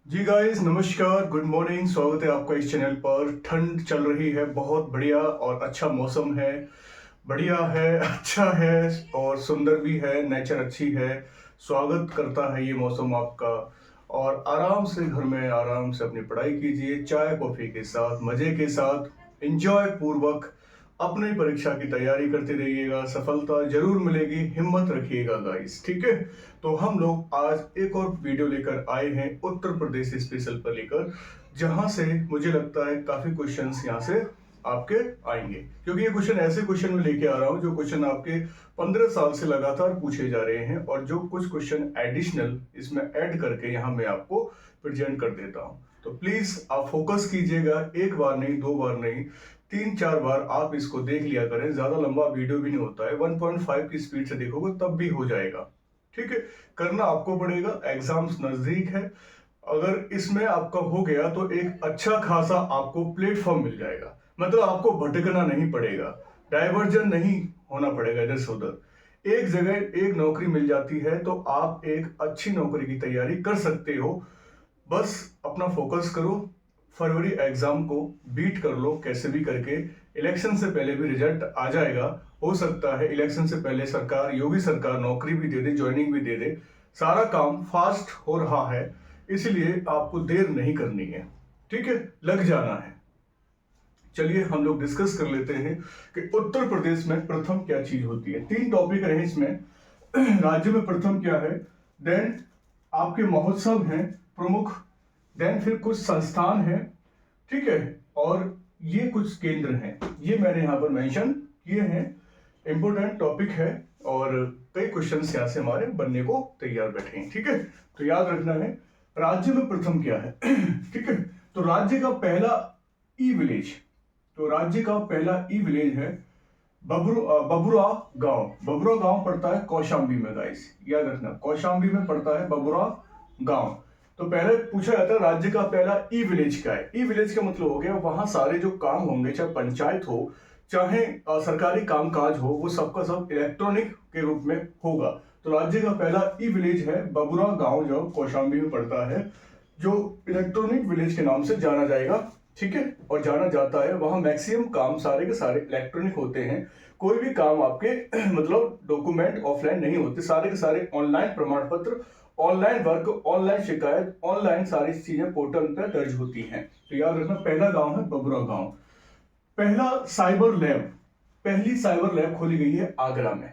जी guys, नमस्कार, good morning. स्वागत है आपका इस चैनल पर। ठंड चल रही है, बहुत बढ़िया और अच्छा मौसम है। बढ़िया है, अच्छा है और सुंदर भी है। नेचर अच्छी है। स्वागत करता है ये मौसम आपका। और आराम से घर में आराम से अपनी पढ़ाई कीजिए, चाय कॉफी के साथ, मजे के साथ, एंजॉय पूर्वक अपनी परीक्षा की तैयारी करते रहिएगा। सफलता जरूर मिलेगी, हिम्मत रखिएगा गाइस, ठीक है। तो हम लोग आज एक और वीडियो लेकर आए हैं उत्तर प्रदेश स्पेशल पर लेकर, जहां से मुझे लगता है काफी क्वेश्चंस यहां से आपके आएंगे, क्योंकि ये क्वेश्चन ऐसे क्वेश्चन में लेके आ रहा हूं जो क्वेश्चन आपके 15 साल से लगातार पूछे जा रहे हैं, और जो कुछ क्वेश्चन एडिशनल इसमें ऐड करके यहां मैं आपको प्रेजेंट कर देता हूं। तो प्लीज आप फोकस कीजिएगा, एक बार नहीं, दो बार नहीं, 3-4 बार आप इसको देख लिया करें। ज्यादा लंबा वीडियो भी नहीं होता है, 1.5 की स्पीड से देखोगे तब भी हो जाएगा, ठीक है। करना आपको पड़ेगा, एग्जाम्स नजदीक है। अगर इसमें आपका हो गया तो एक अच्छा खासा आपको प्लेटफॉर्म मिल जाएगा, मतलब आपको भटकना नहीं पड़ेगा, डाइवर्जन नहीं होना पड़ेगा इधर से उधर। एक जगह एक नौकरी मिल जाती है तो आप एक अच्छी नौकरी की तैयारी कर सकते हो। बस अपना फोकस करो, फरवरी एग्जाम को बीट कर लो कैसे भी करके। इलेक्शन से पहले भी रिजल्ट आ जाएगा। हो सकता है इलेक्शन से पहले सरकार, योगी सरकार, नौकरी भी दे दे, ज्वाइनिंग भी दे दे। सारा काम फास्ट हो रहा है, इसलिए आपको देर नहीं करनी है, ठीक है, लग जाना है। चलिए हम लोग डिस्कस कर लेते हैं कि उत्तर प्रदेश में प्रथम क्या चीज होती है। 3 टॉपिक रहे इसमें। राज्य में प्रथम क्या है, देन आपके महोत्सव हैं प्रमुख, देन फिर कुछ संस्थान हैं, ठीक है, और ये कुछ केंद्र हैं। ये मैंने यहां पर मेंशन किए हैं, इंपोर्टेंट टॉपिक है, और कई क्वेश्चन यहां से हमारे बनने को तैयार बैठे हैं, ठीक है। तो याद रखना है राज्य में प्रथम क्या है। ठीक है, तो राज्य का पहला ई विलेज, तो राज्य का पहला ई विलेज है बबुरा गांव। बबुरा गांव पड़ता है कौशाम्बी में गाइस, याद रखना, कौशाम्बी में पड़ता है बबुरा गांव। तो पहले पूछा जाता है राज्य का पहला ई विलेज क्या है। ई विलेज का मतलब हो गया वहां सारे जो काम होंगे, चाहे पंचायत हो, चाहे सरकारी कामकाज हो, वो सबका सब इलेक्ट्रॉनिक के रूप में होगा। तो राज्य का पहला ई विलेज है बबुरा गांव, जो कौशाम्बी में पड़ता है, जो इलेक्ट्रॉनिक विलेज के नाम से जाना जाएगा, ठीक है, और जाना जाता है। वहां मैक्सिमम काम सारे के सारे इलेक्ट्रॉनिक होते हैं। कोई भी काम आपके मतलब डॉक्यूमेंट ऑफलाइन नहीं होते, सारे के सारे ऑनलाइन प्रमाण पत्र, ऑनलाइन वर्क, ऑनलाइन शिकायत, ऑनलाइन सारी चीजें पोर्टल पर दर्ज होती हैं। तो याद रखना पहला गांव है बबुरा गांव। पहला साइबर लैब, पहली साइबर लैब खोली गई है आगरा में,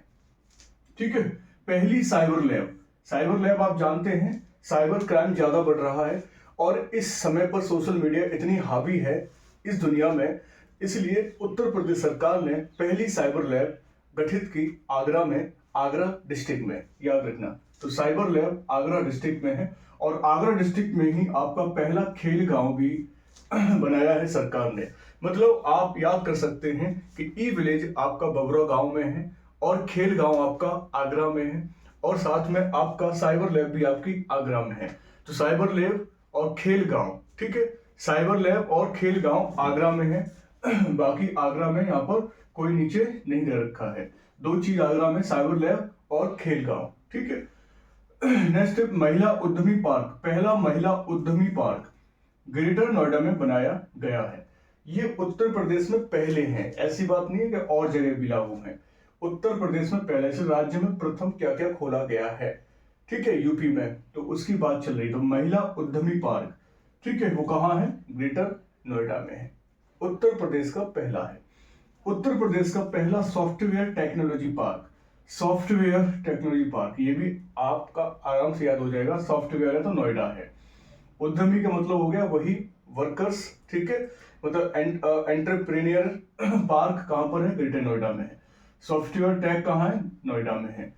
ठीक है, पहली साइबर लैब। साइबर लैब आप जानते हैं साइबर क्राइम ज्यादा बढ़ रहा है, और इस समय पर सोशल मीडिया इतनी हावी है इस दुनिया में, इसलिए उत्तर प्रदेश सरकार ने पहली साइबर लैब गठित की आगरा में, आगरा डिस्ट्रिक्ट में, याद रखना। तो साइबर लैब आगरा डिस्ट्रिक्ट में है, और आगरा डिस्ट्रिक्ट में ही आपका पहला खेल गांव भी बनाया है सरकार ने। मतलब आप याद कर सकते हैं कि ई विलेज आपका बबुरा गांव में है, और खेल गांव आपका आगरा में है, और साथ में आपका साइबर लैब भी आपकी आगरा में है। तो साइबर लैब और खेल गांव, ठीक है, साइबर लैब और खेल गांव आगरा में है। बाकी आगरा में यहाँ पर कोई नीचे नहीं दे रखा है। 2 चीज आगरा में, साइबर लैब और खेल गांव, ठीक है। नेक्स्ट महिला उद्यमी पार्क, पहला महिला उद्यमी पार्क ग्रेटर नोएडा में बनाया गया है। ये उत्तर प्रदेश में पहले हैं, ऐसी बात नहीं है कि और जगह भी लागू है। उत्तर प्रदेश में पहले से राज्य में प्रथम क्या क्या खोला गया है, ठीक है, यूपी में, तो उसकी बात चल रही। तो महिला उद्यमी पार्क, ठीक है, वो कहाँ है, ग्रेटर नोएडा में है, उत्तर प्रदेश का पहला है। उत्तर प्रदेश का पहला software technology park, software technology park, ये भी आपका आराम से याद हो जाएगा। सॉफ्टवेयर है तो नोएडा है, उद्यमी का मतलब हो गया वही वर्कर्स, ठीक है, मतलब एंटरप्रेन्योर पार्क कहां पर है, ग्रेटर नोएडा में है। सॉफ्टवेयर टेक कहां है, नोएडा में है।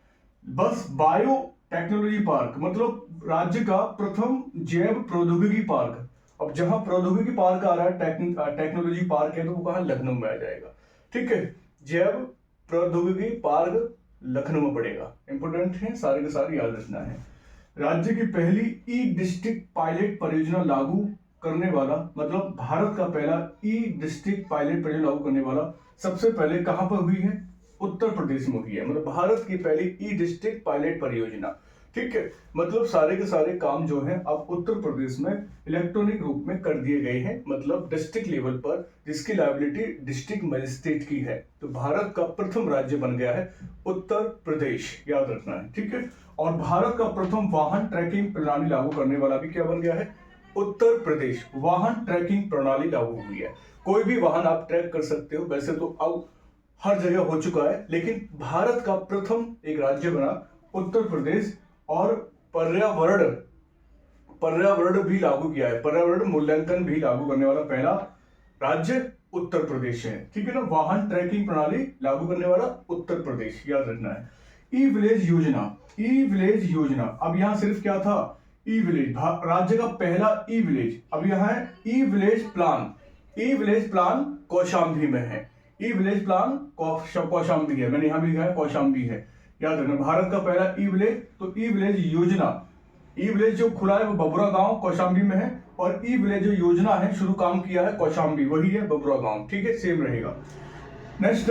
बस बायो टेक्नोलॉजी पार्क मतलब राज्य का प्रथम जैव प्रौद्योगिकी पार्क। अब जहां प्रौद्योगिकी पार्क आ रहा है, टेक्नोलॉजी पार्क है, तो वो कहां, लखनऊ में आ जाएगा, ठीक है। जैव प्रौद्योगिकी पार्क लखनऊ में पड़ेगा। इंपोर्टेंट है, सारे के सारे याद रखना है। राज्य की पहली ई डिस्ट्रिक्ट पायलट परियोजना लागू करने वाला, मतलब भारत का पहला ई डिस्ट्रिक्ट पायलट परियोजना लागू करने वाला सबसे पहले कहां पर हुई है, उत्तर प्रदेश में हुई है। मतलब भारत की पहली ई डिस्ट्रिक्ट पायलट परियोजना, ठीक है, मतलब सारे के सारे काम जो हैं अब उत्तर प्रदेश में इलेक्ट्रॉनिक रूप में कर दिए गए हैं, मतलब डिस्ट्रिक्ट लेवल पर, जिसकी लायबिलिटी डिस्ट्रिक्ट मजिस्ट्रेट की है। तो भारत का प्रथम राज्य बन गया है उत्तर प्रदेश, याद रखना है, ठीक है। और भारत का प्रथम वाहन ट्रैकिंग प्रणाली लागू करने वाला भी क्या बन गया है, उत्तर प्रदेश। वाहन ट्रैकिंग प्रणाली लागू हुई है, कोई भी वाहन आप ट्रैक कर सकते हो। वैसे तो अब हर जगह हो चुका है, लेकिन भारत का प्रथम एक राज्य बना उत्तर प्रदेश। और पर्यावरण भी लागू किया है, पर्यावरण मूल्यांकन भी लागू करने वाला पहला राज्य उत्तर प्रदेश है, ठीक है ना। वाहन ट्रैकिंग प्रणाली लागू करने वाला उत्तर प्रदेश, याद रखना है। ई विलेज योजना, ई विलेज योजना, अब यहां सिर्फ क्या था, ई विलेज, राज्य का पहला ई विलेज। अब यहां है ई विलेज प्लान, ई विलेज प्लान कौशाम्बी में है, ई विलेज प्लान कौशाम्बी है, मैंने यहां भी लिखा है कौशाम्बी है, याद रखना। भारत का पहला ई विलेज, तो ई विलेज योजना, ई विलेज जो खुला है वो बबुरा गांव कौशाम्बी में है, और ई विलेज जो योजना है शुरू काम किया है कौशाम्बी, वही है बबुरा गांव, ठीक है, सेम रहेगा। नेक्स्ट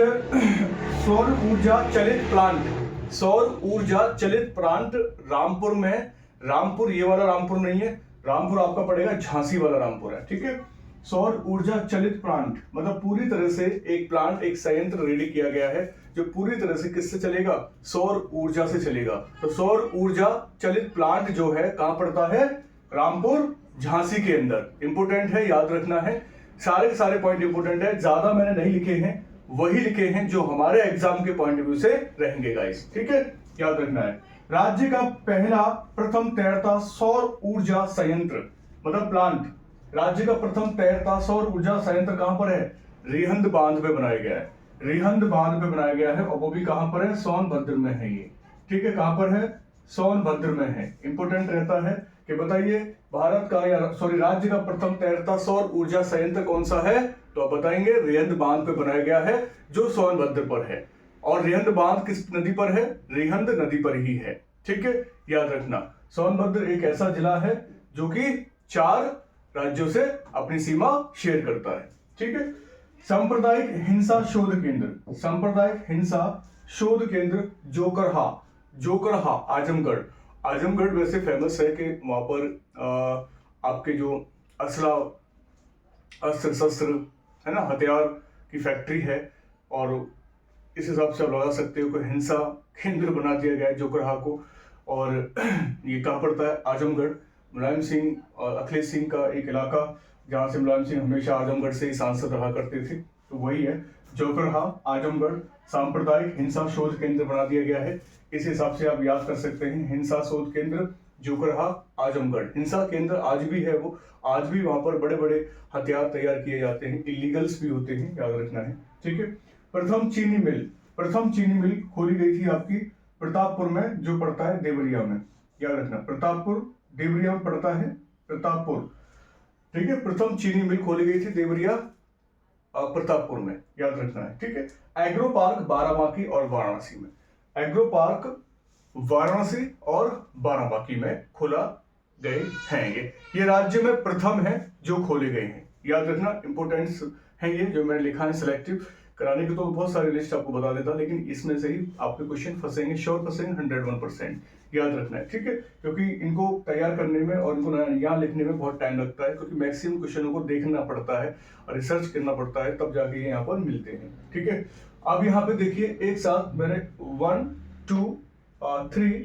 सौर ऊर्जा चलित प्लांट, सौर ऊर्जा चलित प्लांट रामपुर में, रामपुर ये वाला रामपुर नहीं है, रामपुर आपका पड़ेगा झांसी वाला रामपुर है, ठीक है। सौर ऊर्जा चलित प्लांट मतलब पूरी तरह से एक प्लांट, एक संयंत्र रेडी किया गया है जो पूरी तरह से किससे चलेगा, सौर ऊर्जा से चलेगा। तो सौर ऊर्जा चलित प्लांट जो है कहां पड़ता है, रामपुर झांसी के अंदर। इंपोर्टेंट है, याद रखना है, सारे के सारे पॉइंट इंपोर्टेंट है, ज्यादा मैंने नहीं लिखे हैं, वही लिखे हैं जो हमारे एग्जाम के पॉइंट ऑफ व्यू से रहेंगे गाइस, ठीक है, याद रखना है। राज्य का पहला प्रथम तैरता सौर ऊर्जा संयंत्र मतलब प्लांट, राज्य का प्रथम तैरता सौर ऊर्जा संयंत्र कहां पर है, रिहंद बांध पे बनाया गया है, रिहंद बांध पे बनाया गया है, और वो भी कहां पर है, सोनभद्र में है ये, ठीक है, कहां पर है, सोनभद्र में है। इंपोर्टेंट रहता है कि बताइए भारत का या सॉरी राज्य का प्रथम तैरता सौर ऊर्जा संयंत्र कौन सा है, तो आप बताएंगे रिहंद बांध पे बनाया गया है जो सोनभद्र पर है। और रिहंद बांध किस नदी पर है, रिहंद नदी पर ही है, ठीक है, याद रखना। सोनभद्र एक ऐसा जिला है जो कि 4 राज्यों से अपनी सीमा शेयर करता है, ठीक है। सांप्रदायिक हिंसा शोध केंद्र, सांप्रदायिक हिंसा शोध केंद्र जोकरहा, जोकरहा आजमगढ़, आजमगढ़ वैसे फेमस है कि वहां पर आपके जो असला अस्त्र शस्त्र है ना, हथियार की फैक्ट्री है, और इस हिसाब से आप लगा सकते हो कि हिंसा केंद्र बना दिया गया है जोकरहा को। और ये कहाँ पड़ता है, आजमगढ़, मुलायम सिंह और अखिलेश सिंह का एक इलाका जहाँ से मुलायम सिंह हमेशा आजमगढ़ से ही सांसद रहा करते थे, तो वही है जोकरहा आजमगढ़। सांप्रदायिक हिंसा शोध केंद्र बना दिया गया है, इस हिसाब से आप याद कर सकते हैं, हिंसा शोध केंद्र जोकरहा आजमगढ़। हिंसा केंद्र आज भी है वो, आज भी वहां पर बड़े बड़े हथियार तैयार किए जाते हैं, इलीगल्स भी होते हैं, याद रखना है, ठीक है। प्रथम चीनी मिल, प्रथम चीनी मिल खोली गई थी आपकी प्रतापपुर में, जो पड़ता है देवरिया में, याद रखना, प्रतापपुर देवरिया में पड़ता है प्रतापपुर, ठीक है। प्रथम चीनी मिल खोली गई थी देवरिया प्रतापपुर में, याद रखना है, ठीक है। एग्रो पार्क बाराबांकी और वाराणसी में, एग्रो पार्क वाराणसी और बाराबांकी में खोला गए हैं। ये राज्य में प्रथम है जो खोले गए हैं, याद रखना, इंपोर्टेंस है ये जो मैंने लिखा है। सिलेक्टिव कराने की तो बहुत सारी लिस्ट आपको बता देता, लेकिन इसमें से ही आपके क्वेश्चन फंसेंगे, श्योर फंसेंगे 101%, याद रखना है, ठीक है। क्योंकि इनको तैयार करने में और इनको यहाँ लिखने में बहुत टाइम लगता है, क्योंकि मैक्सिमम क्वेश्चनों को देखना पड़ता है और रिसर्च करना पड़ता है, तब जाके ये यहाँ पर मिलते हैं, ठीक है। अब यहाँ पे देखिए एक साथ मैंने 1 2 3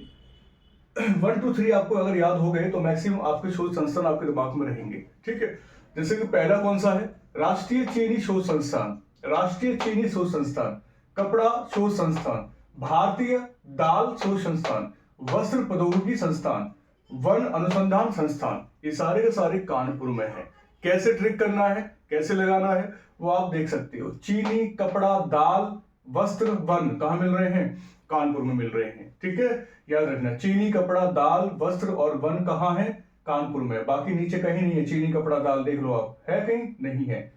आपको अगर याद हो गए तो मैक्सिमम आपके शोध संस्थान आपके दिमाग में रहेंगे, ठीक है। जैसे कि पहला कौन सा है, राष्ट्रीय चीनी शोध संस्थान, राष्ट्रीय चीनी शोध संस्थान, कपड़ा शोध संस्थान, भारतीय दाल शोध संस्थान, वस्त्र प्रौद्योगिकी संस्थान, वन अनुसंधान संस्थान, ये सारे के सारे कानपुर में है। कैसे ट्रिक करना है, कैसे लगाना है, वो आप देख सकते हो। चीनी, कपड़ा, दाल, वस्त्र, वन कहाँ मिल रहे हैं, कानपुर में मिल रहे हैं, ठीक है, याद रखना। चीनी, कपड़ा, दाल, वस्त्र और वन कहाँ है, कानपुर में, बाकी नीचे कहीं नहीं है। चीनी, कपड़ा, दाल देख लो आप, है कहीं, नहीं है,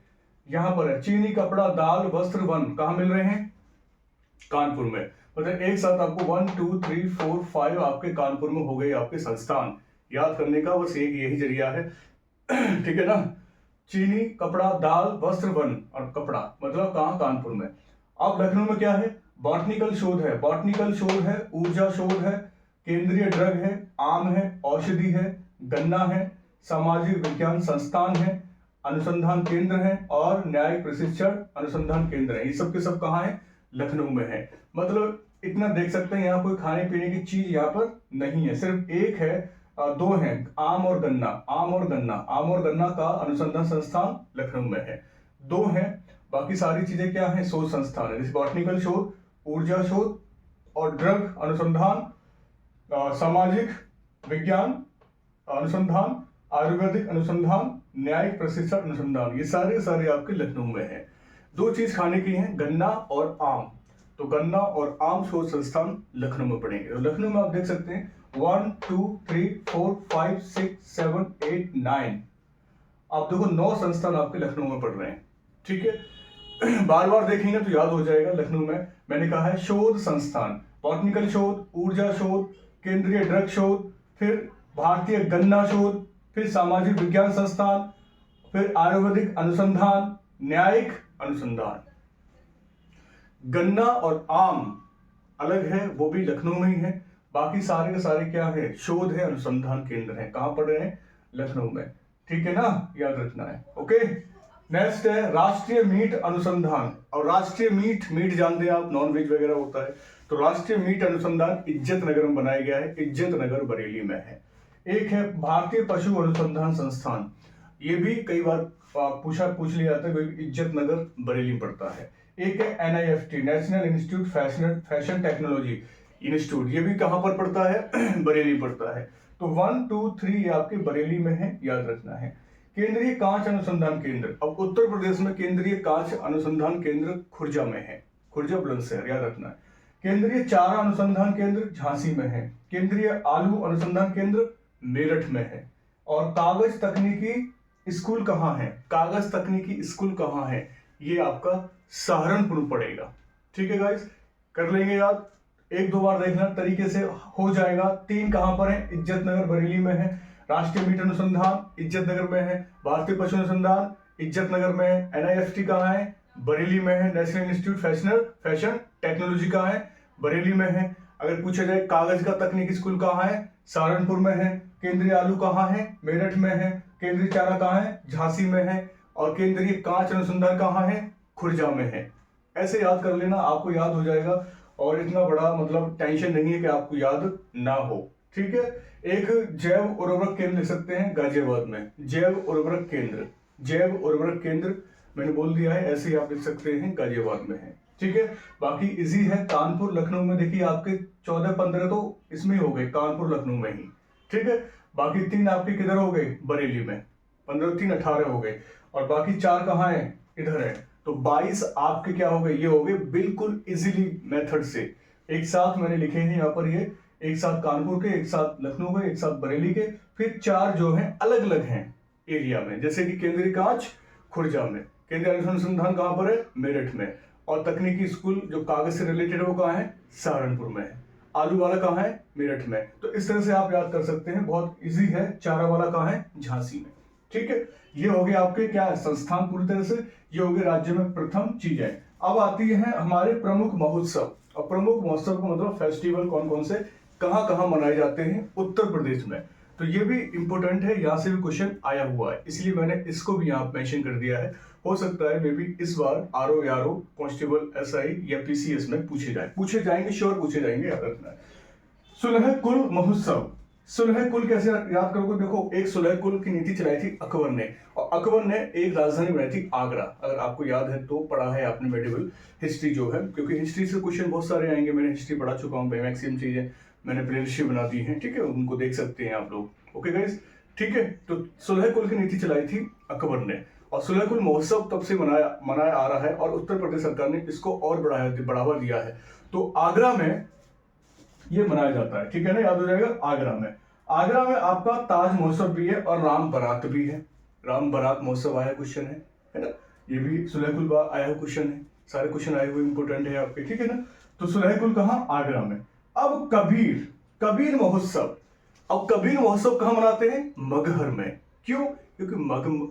यहां पर है। चीनी, कपड़ा, दाल, वस्त्र, वन कहां मिल रहे हैं, कानपुर में। मतलब एक साथ आपको 1 2 3 4 5 आपके कानपुर में हो गए आपके संस्थान। याद करने का बस एक यही जरिया है, ठीक है ना। चीनी, कपड़ा, दाल, वस्त्र, वन और कपड़ा मतलब कहां, कानपुर में। अब लखनऊ में क्या है, बॉटनिकल शोध है, बॉटनिकल शोध है, ऊर्जा शोध है, केंद्रीय ड्रग है, आम है, औषधि है, गन्ना है, सामाजिक विज्ञान संस्थान है, अनुसंधान केंद्र है और न्यायिक प्रशिक्षण अनुसंधान केंद्र है। ये सब के सब कहाँ है? लखनऊ में है। मतलब इतना देख सकते हैं, यहाँ कोई खाने पीने की चीज यहाँ पर नहीं है, सिर्फ एक है, दो हैं, आम और गन्ना। आम और गन्ना का अनुसंधान संस्थान लखनऊ में है, दो हैं। बाकी सारी चीजें क्या है? शोध संस्थान है, जैसे बॉटनिकल शोध, ऊर्जा शोध और ड्रग अनुसंधान, सामाजिक विज्ञान अनुसंधान, आयुर्वेदिक अनुसंधान, न्यायिक प्रशिक्षण अनुसंधान, ये सारे आपके लखनऊ में है। दो चीज खाने की है, गन्ना और आम। तो गन्ना और आम शोध संस्थान लखनऊ में पड़ेंगे। तो लखनऊ में आप देख सकते हैं 1 2 3 4 5 6 7 8 9, आप देखो 9 संस्थान आपके लखनऊ में पढ़ रहे हैं। ठीक है, बार बार देखेंगे तो याद हो जाएगा। लखनऊ में मैंने कहा है शोध संस्थान, बॉटनिकल शोध, ऊर्जा शोध, केंद्रीय ड्रग शोध, फिर भारतीय गन्ना शोध, फिर सामाजिक विज्ञान संस्थान, फिर आयुर्वेदिक अनुसंधान, न्यायिक अनुसंधान। गन्ना और आम अलग है, वो भी लखनऊ में ही है। बाकी सारे के सारे क्या है? शोध है, अनुसंधान केंद्र है। कहां पढ़ रहे हैं? लखनऊ में। ठीक है ना, याद रखना है। ओके, नेक्स्ट है राष्ट्रीय मीट अनुसंधान। और राष्ट्रीय मीट जानते हैं आप, नॉन वेज वगैरह होता है। तो राष्ट्रीय मीट अनुसंधान इज्जत नगर में बनाया गया है, इज्जत नगर बरेली में है। एक है भारतीय पशु अनुसंधान संस्थान, ये भी कई बार पूछ लिया जाता है, इज्जत नगर बरेली पड़ता है। एक है NIFT, national institute fashion technology institute, ये भी कहां पर पड़ता है? बरेली पड़ता है। तो 1 2 3 ये आपके बरेली में है, याद रखना है। केंद्रीय कांच अनुसंधान केंद्र, अब उत्तर प्रदेश में केंद्रीय कांच अनुसंधान केंद्र खुर्जा में है, खुर्जा बुलंदशहर, याद रखना है। केंद्रीय चारा अनुसंधान केंद्र झांसी में है। केंद्रीय आलू अनुसंधान केंद्र मेरठ में है। और कागज तकनीकी स्कूल कहाँ है? कागज तकनीकी स्कूल कहाँ है? ये आपका सहारनपुर पड़ेगा। ठीक है गाइस, कर लेंगे याद, एक दो बार देखना, तरीके से हो जाएगा। 3 कहां पर है? इज्जत नगर बरेली में है। राष्ट्रीय मीट अनुसंधान इज्जत नगर में है। भारतीय पशु अनुसंधान इज्जत नगर में है। NIFT कहाँ है? बरेली में है। नेशनल इंस्टीट्यूट फैशन टेक्नोलॉजी कहाँ है? बरेली में है। अगर पूछा जाए कागज का तकनीकी स्कूल कहाँ है? सहारनपुर में है। केंद्रीय आलू कहाँ है? मेरठ में है। केंद्रीय चारा कहाँ है? झांसी में है। और केंद्रीय कांच अनुसंधान कहाँ है? खुर्जा में है। ऐसे याद कर लेना, आपको याद हो जाएगा। और इतना बड़ा मतलब टेंशन नहीं है कि आपको याद ना हो। ठीक है, एक जैव उर्वरक केंद्र लिख सकते हैं गाजियाबाद में, जैव उर्वरक केंद्र मैंने बोल दिया है, ऐसे ही आप लिख सकते हैं, गाजियाबाद में है। ठीक है, बाकी इजी है। कानपुर लखनऊ में देखिए आपके 14-15 तो इसमें हो गए, कानपुर लखनऊ में ही। ठीक है, बाकी 3 आपके किधर हो गए? बरेली में। 15 3 18 हो गए। और बाकी 4 कहाँ है? इधर है। तो 22 आपके क्या हो गए? ये हो गए बिल्कुल इजीली मेथड से। एक साथ मैंने लिखे हैं यहाँ पर, ये एक साथ कानपुर के, एक साथ लखनऊ के, एक साथ बरेली के, फिर 4 जो हैं अलग अलग हैं एरिया में, जैसे कि केंद्रीय कांच खुर्जा में, केंद्रीय अनुसंधान कहाँ पर है? मेरठ में। और तकनीकी स्कूल जो कागज से रिलेटेड है वो कहाँ है? सहारनपुर में है। आलू वाला कहाँ है? मेरठ में। तो इस तरह से आप याद कर सकते हैं, बहुत इजी है। चारा वाला कहाँ है? झांसी में। ठीक है, ये हो गए आपके क्या संस्थान पूरी तरह से, ये हो गए राज्य में प्रथम चीजें। अब आती है हमारे प्रमुख महोत्सव। और प्रमुख महोत्सव का मतलब फेस्टिवल कौन कौन से कहाँ कहाँ मनाए जाते हैं उत्तर प्रदेश में। तो ये भी इंपॉर्टेंट है, यहाँ से भी क्वेश्चन आया हुआ है, इसलिए मैंने इसको भी यहाँ मेंशन कर दिया है। हो सकता है मे बी इस बार RO यारो कांस्टेबल SI या PCS में पूछे जाएंगे, श्योर पूछे जाएंगे, याद रखना है। सुलह कुल महोत्सव, सुलह कुल कैसे याद करोगे? देखो, एक सुलह कुल की नीति चलाई थी अकबर ने, और अकबर ने एक राजधानी बनाई थी आगरा। अगर आपको याद है तो पढ़ा है आपने मेडिवल हिस्ट्री जो है, क्योंकि हिस्ट्री से क्वेश्चन बहुत सारे आएंगे। मैंने हिस्ट्री पढ़ा चुका हूँ, मैक्सिमम चीजें मैंने प्लेलिस्ट बना दी है। ठीक है, उनको देख सकते हैं आप लोग। ओके गाइस, ठीक है। तो सुलह कुल की नीति चलाई थी अकबर ने, और सुलह कुल महोत्सव तब से मनाया आ रहा है, और उत्तर प्रदेश सरकार ने इसको और बढ़ावा दिया है। तो आगरा में ये मनाया जाता है। ठीक है ना, याद हो जाएगा। आगरा में आपका ताज महोत्सव भी है और राम बारात भी है। राम बारात महोत्सव आया क्वेश्चन है ना, ये भी सुलह कुल आया क्वेश्चन है। सारे क्वेश्चन आए हुए इंपोर्टेंट है आपके। ठीक है ना, तो सुलह कुल कहाँ? आगरा में। अब कबीर महोत्सव, अब कबीर महोत्सव कहाँ मनाते हैं? मगहर में। क्यों? क्योंकि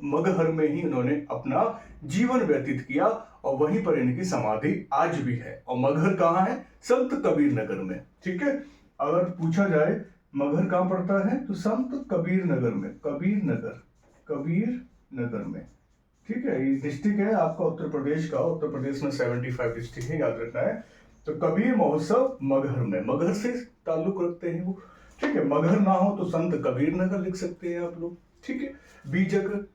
मगहर में ही उन्होंने अपना जीवन व्यतीत किया, और वहीं पर इनकी समाधि आज भी है। और मगहर कहाँ है? संत कबीर नगर में। ठीक है, अगर पूछा जाए मगहर कहाँ पड़ता है, तो संत कबीर नगर में, कबीर नगर में। ठीक है, ये डिस्ट्रिक्ट है आपका उत्तर प्रदेश का, उत्तर प्रदेश में 75 डिस्ट्रिक्ट है, याद रखना है। तो कबीर महोत्सव मगहर में, मगहर से ताल्लुक रखते हैं वो। ठीक है, मगहर ना हो तो संत कबीर नगर लिख सकते हैं आप लोग। ठीक है, बीजक,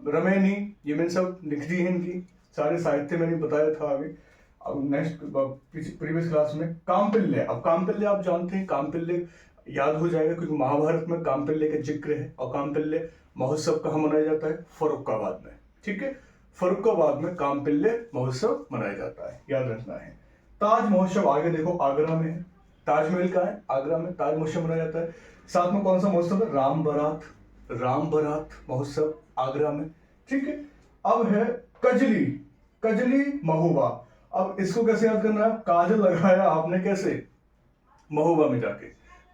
रमैनी, ये मैंने सब लिख दी है इनकी, सारे साहित्य मैंने बताया था आगे। अब नेक्स्ट प्रीवियस क्लास में कामपिल्य, अब कामपिल्य आप जानते हैं, कामपिल्य याद हो जाएगा क्योंकि महाभारत में कामपिल्य का जिक्र है। और कामपिल्य महोत्सव कहाँ मनाया जाता है, फर्रुखाबाद में। ठीक है, फर्रुखाबाद में कामपिल्य महोत्सव मनाया जाता है, याद रखना है। ताज महोत्सव आगे देखो आगरा में है, ताजमहल का है, आगरा में ताज महोत्सव मनाया जाता है। साथ में कौन सा महोत्सव है, राम बारात महोत्सव आगरा में। ठीक है, अब है कजली महोबा। अब इसको कैसे याद करना है, काजल लगाया आपने कैसे, महोबा में जाके,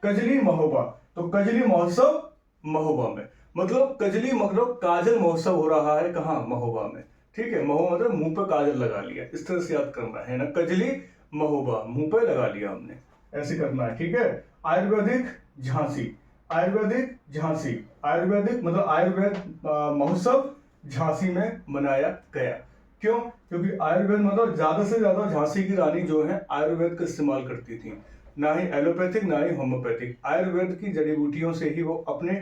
कजली महोबा, तो कजली महोत्सव महोबा में, मतलब कजली मतलब काजल महोत्सव हो रहा है कहाँ, महोबा में। ठीक है, महोबा मतलब मुंह पे काजल लगा लिया, इस तरह से याद करना है ना, कजली महोबा, मुंह पे लगा लिया हमने, ऐसे करना है। ठीक है, आयुर्वेदिक झांसी, आयुर्वेदिक मतलब आयुर्वेद महोत्सव झांसी में मनाया गया। क्यों, क्योंकि आयुर्वेद मतलब ज्यादा से ज्यादा झांसी की रानी जो है आयुर्वेद का इस्तेमाल करती थी, ना ही एलोपैथिक ना ही होम्योपैथिक, आयुर्वेद की जड़ी बूटियों से ही वो अपने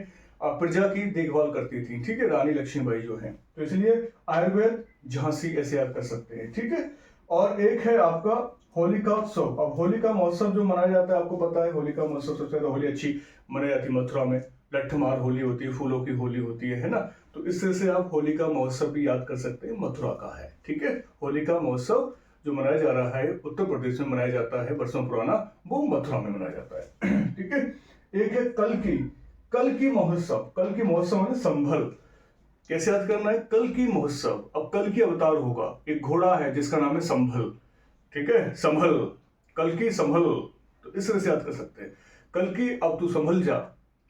प्रजा की देखभाल करती थी। ठीक है, रानी लक्ष्मीबाई जो है, तो इसलिए आयुर्वेद झांसी ऐसे याद कर सकते हैं। ठीक है, और एक है आपका होलिका उत्सव। अब होलिका महोत्सव जो मनाया जाता है, आपको पता है होलिका महोत्सव सबसे ज्यादा होली अच्छी मनाई जाती है मथुरा में, लट्ठमार होली होती है, फूलों की होली होती है ना। तो इस तरह से आप होलिका महोत्सव भी याद कर सकते हैं, मथुरा का है। ठीक है, होलिका महोत्सव जो मनाया जा रहा है उत्तर प्रदेश में मनाया जाता है, वर्षों पुराना, वो मथुरा में मनाया जाता है। ठीक है, एक है कल की महोत्सव है संभल, कैसे याद करना है, कल की महोत्सव। अब कल की अवतार होगा, एक घोड़ा है जिसका नाम है संभल। ठीक है, संभल, कल की संभल, तो इस तरह से याद कर सकते हैं, कल की अब तू संभल जा,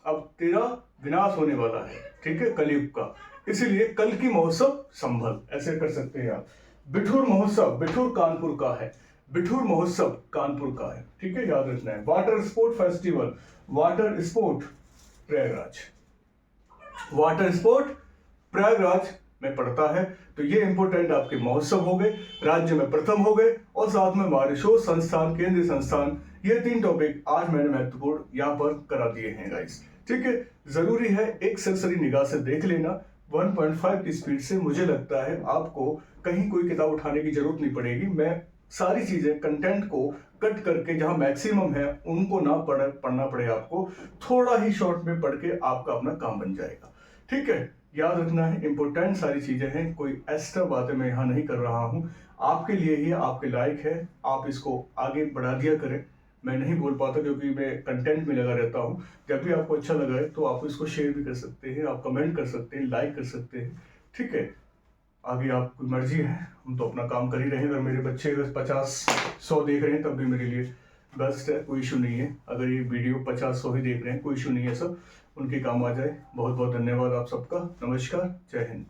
अब तेरा विनाश होने वाला है। ठीक है, कलयुग का, इसीलिए कल की महोत्सव संभल, ऐसे कर सकते हैं आप। बिठूर महोत्सव, बिठूर कानपुर का है, बिठूर महोत्सव कानपुर का है। ठीक है, याद रखना है। Water sport festival, water sport Prayagraj में पड़ता है। तो ये इंपोर्टेंट आपके महोत्सव हो गए, राज्य में प्रथम हो गए, और साथ में मॉरिशस संस्थान, केंद्रीय संस्थान, ये 3 टॉपिक आज मैंने महत्वपूर्ण यहाँ पर करा दिए हैं गाइस। ठीक है, जरूरी है एक सरसरी निगाह से देख लेना, 1.5 की स्पीड से। मुझे लगता है आपको कहीं कोई किताब उठाने की जरूरत नहीं पड़ेगी, मैं सारी चीजें कंटेंट को कट करके जहां मैक्सिमम है उनको ना पढ़ना पड़े आपको, थोड़ा ही शॉर्ट में पढ़ के आपका अपना काम बन जाएगा। ठीक है, याद रखना है, इंपॉर्टेंट सारी चीजें हैं, कोई एक्स्ट्रा बातें मैं यहाँ नहीं कर रहा हूँ, आपके लिए ही, आपके लायक है, आप इसको आगे बढ़ा दिया करें। मैं नहीं बोल पाता क्योंकि मैं कंटेंट में लगा रहता हूँ। जब भी आपको अच्छा लगा है तो आप इसको शेयर भी कर सकते हैं, आप कमेंट कर सकते हैं, लाइक कर सकते हैं। ठीक है, आगे आपकी मर्जी है, हम तो अपना काम कर ही रहे हैं। अगर मेरे बच्चे अगर 50-100 देख रहे हैं तब भी मेरे लिए बेस्ट है, कोई इशू नहीं है। अगर ये वीडियो 50-100 ही देख रहे हैं, कोई इशू नहीं है, सब उनके काम आ जाए। बहुत बहुत धन्यवाद आप सबका, नमस्कार, जय हिंद।